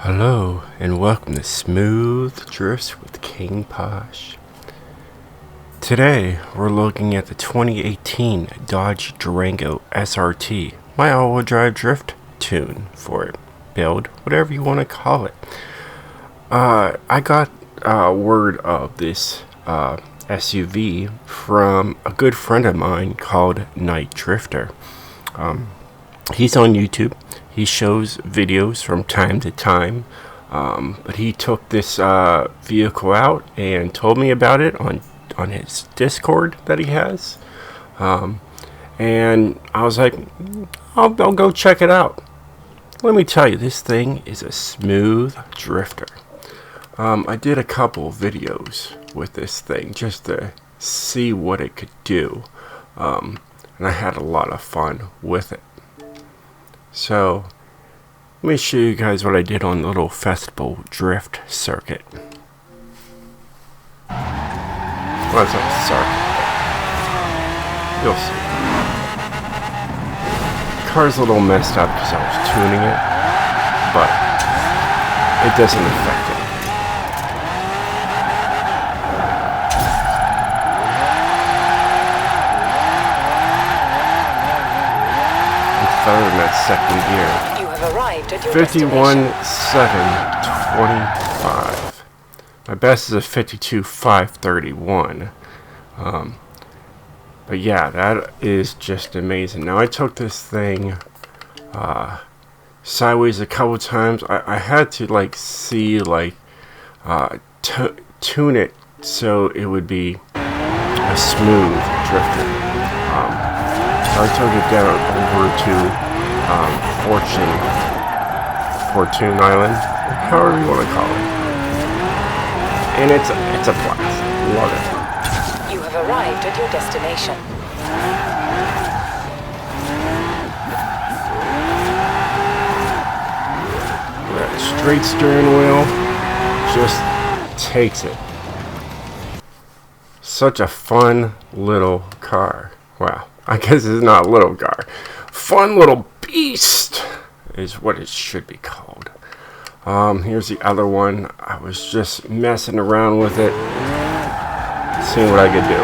Hello and welcome to Smooth Drifts with King POSH. Today we're looking at the 2018 Dodge Durango SRT, my all-wheel drive drift tune for it, build, whatever you want to call it. I got word of this SUV from a good friend of mine called Night Drifter. He's on YouTube. He shows videos from time to time, but he took this vehicle out and told me about it on his Discord that he has, and I was like, I'll go check it out. Let me tell you, this thing is a smooth drifter. I did a couple videos with this thing just to see what it could do, and I had a lot of fun with it. So, let me show you guys what I did on the little festival drift circuit. Well, it's not a circuit, but you'll see. The car's a little messed up because I was tuning it, but it doesn't affect it. Other than that second gear. You have arrived at your 51,725. My best is a 52,531. But yeah, that is just amazing. Now I took this thing sideways a couple times. I had to see tune it so it would be a smooth drifter. I took it down over to Fortune Island, however you want to call it, and it's a blast. Love it. You have arrived at your destination. That straight steering wheel just takes it. Such a fun little car. Wow. I guess it's not a little car. Fun little beast is what it should be called. Here's the other one. I was just messing around with it, seeing what I could do.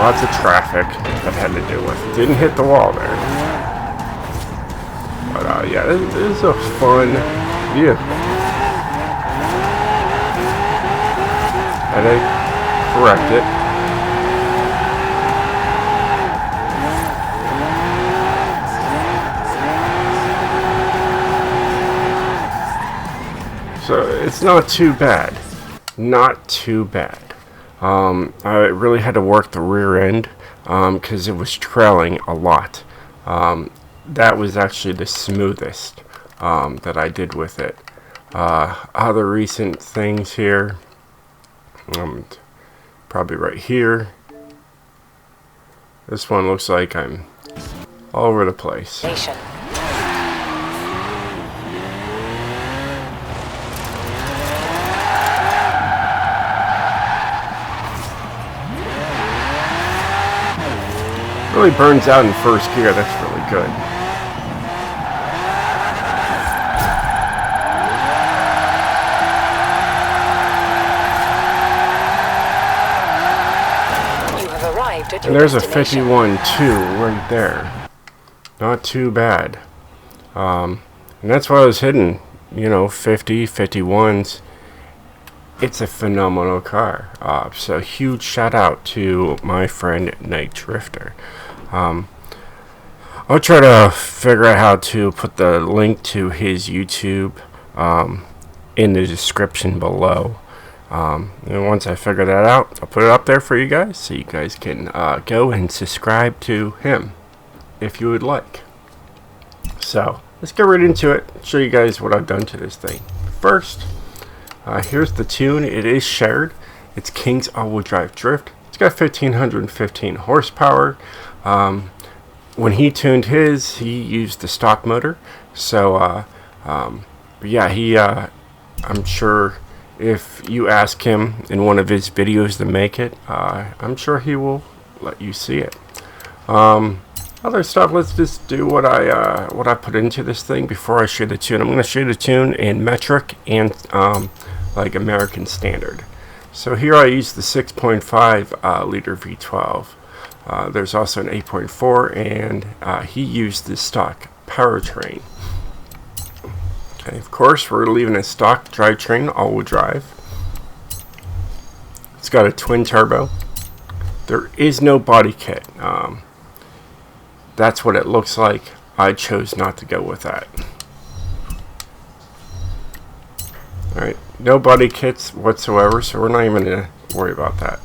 Lots of traffic that I had to deal with. Didn't hit the wall there. But yeah, this is a fun vehicle. Had to correct it. So it's not too bad. Not too bad. I really had to work the rear end because it was trailing a lot. That was actually the smoothest that I did with it. Other recent things here, probably right here. This one looks like I'm all over the place. Really burns out in first gear. That's really good. You have arrived at your and there's a destination. 51.2 right there. Not too bad. And that's why I was hitting, 50, 51s. It's a phenomenal car. So huge shout out to my friend Night Drifter. I'll try to figure out how to put the link to his YouTube in the description below. And once I figure that out, I'll put it up there for you guys so you guys can go and subscribe to him if you would like. So let's get right into it. Show you guys what I've done to this thing. First, here's the tune. It is shared. It's King's all-wheel drive drift. It's got 1,515 horsepower. When he tuned his, he used the stock motor. So, yeah, I'm sure if you ask him in one of his videos to make it, I'm sure he will let you see it. Other stuff, let's just do what I put into this thing before I shoot the tune. I'm going to shoot a tune in metric and like American Standard. So here I use the 6.5 liter V12. There's also an 8.4, and he used the stock powertrain. Okay, of course, we're leaving a stock drivetrain, all-wheel drive. It's got a twin turbo. There is no body kit. That's what it looks like. I chose not to go with that. Alright, no body kits whatsoever, so we're not even going to worry about that.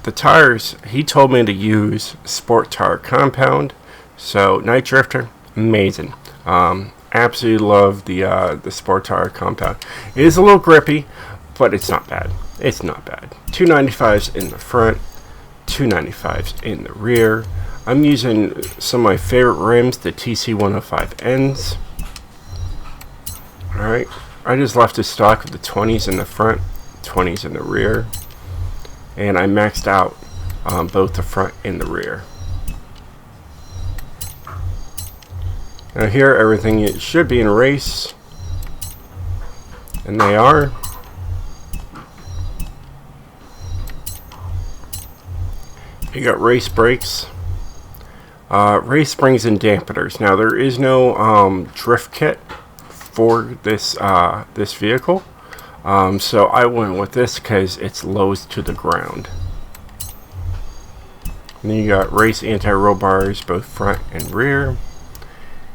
The tires, he told me to use Sport Tire Compound. So, Night Drifter, amazing. Absolutely love the Sport Tire Compound. It is a little grippy, but it's not bad. It's not bad. 295s in the front, 295s in the rear. I'm using some of my favorite rims, the TC105Ns. Alright, I just left the stock with the 20s in the front, 20s in the rear. And I maxed out both the front and the rear. Now here, everything it should be in race. And they are. You got race brakes. Race springs and dampeners. Now there is no drift kit for this this vehicle, so I went with this because it's lowest to the ground. And then you got race anti-roll bars, both front and rear,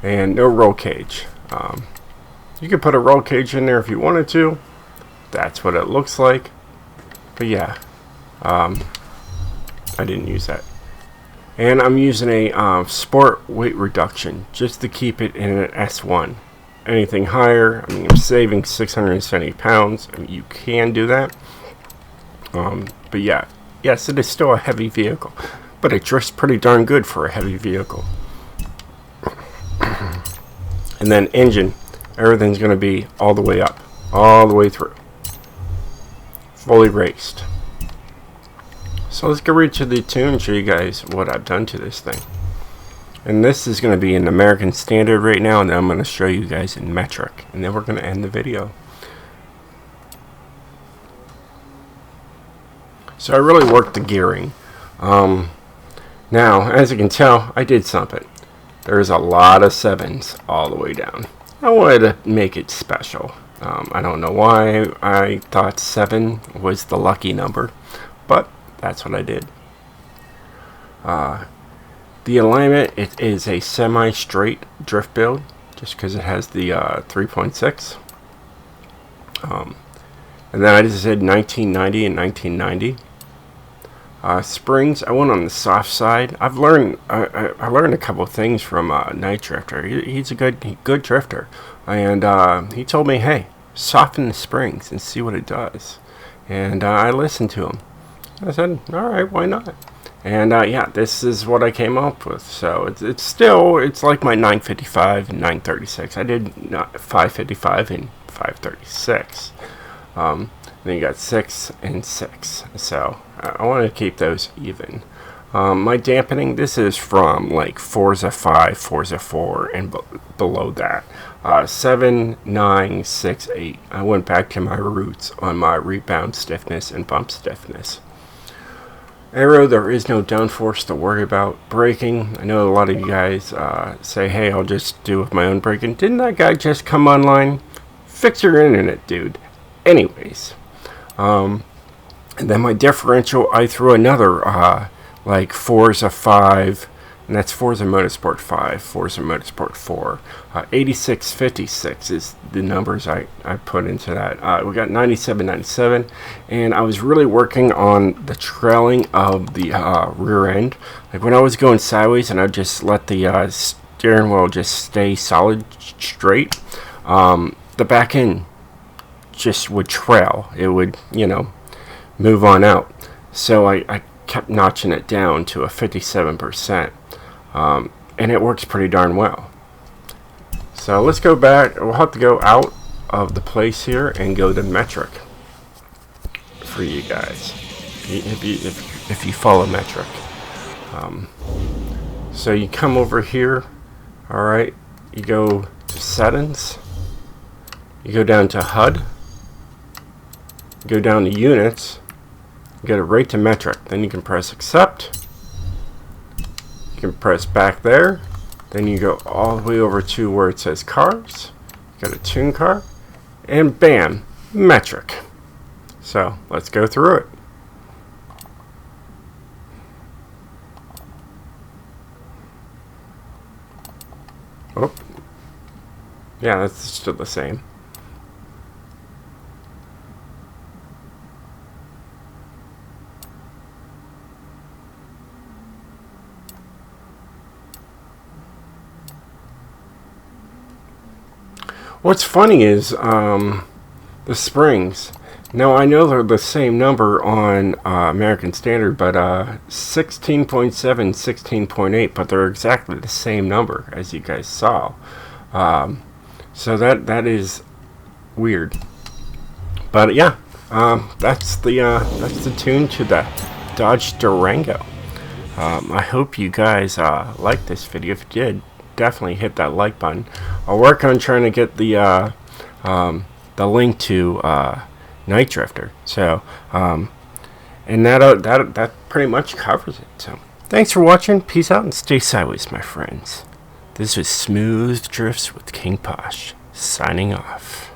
and no roll cage. You could put a roll cage in there if you wanted to. That's what it looks like. But yeah, I didn't use that. And I'm using a sport weight reduction just to keep it in an S1. Anything higher, I mean, I'm saving 670 pounds. I mean, you can do that. But yeah, yes, it is still a heavy vehicle, but it drifts pretty darn good for a heavy vehicle. And then engine, everything's going to be all the way up, all the way through. Fully raced. So let's get right to the tune and show you guys what I've done to this thing. And this is going to be in American Standard right now, and then I'm going to show you guys in metric. And then we're going to end the video. So I really worked the gearing. Now, as you can tell, I did something. There's a lot of 7s all the way down. I wanted to make it special. I don't know why I thought 7 was the lucky number, but that's what I did. The alignment, it is a semi-straight drift build, just because it has the 3.6. And then I just did 1990 and 1990. Springs, I went on the soft side. I've learned, I learned a couple of things from Night Drifter. He's a good drifter, and he told me, hey, soften the springs and see what it does. And I listened to him. I said, all right, why not? And yeah, this is what I came up with. So it's still, it's like my 955 and 936. I did 555 and 536. Then you got 6 and 6. So I want to keep those even. My dampening, this is from like Forza 5, Forza 4, and below that. 7, 9, 6, 8. I went back to my roots on my rebound stiffness and bump stiffness. Aero, there is no downforce to worry about. Braking, I know a lot of you guys say, hey, I'll just do with my own braking. Didn't that guy just come online? Fix your internet, dude. Anyways. And then my differential, I threw another, like Forza 5, and that's Forza Motorsport 5, Forza Motorsport 4. 8656 is the numbers I put into that. We got 97, 97, and I was really working on the trailing of the rear end. Like when I was going sideways and I'd just let the steering wheel just stay solid straight, the back end just would trail. It would, you know, move on out. So I kept notching it down to a 57%. And it works pretty darn well. So let's go back. We'll have to go out of the place here and go to metric for you guys, if you follow metric. So you come over here, alright, you go to settings, you go down to HUD, you go down to units, you get it right to metric. Then you can press accept, you can press back there, then you go all the way over to where it says cars, you got a tune car, and bam, metric. So let's go through it. Oh, yeah, that's still the same. What's funny is the springs. Now I know they're the same number on American Standard, but 16.7, 16.8, but they're exactly the same number as you guys saw. So that is weird. But yeah, that's the tune to the Dodge Durango. I hope you guys liked this video. If you did, definitely hit that like button. I'll work on trying to get the link to Night Drifter. So, and that pretty much covers it. So, thanks for watching. Peace out and stay sideways, my friends. This was Smooth Drifts with King Posh, signing off.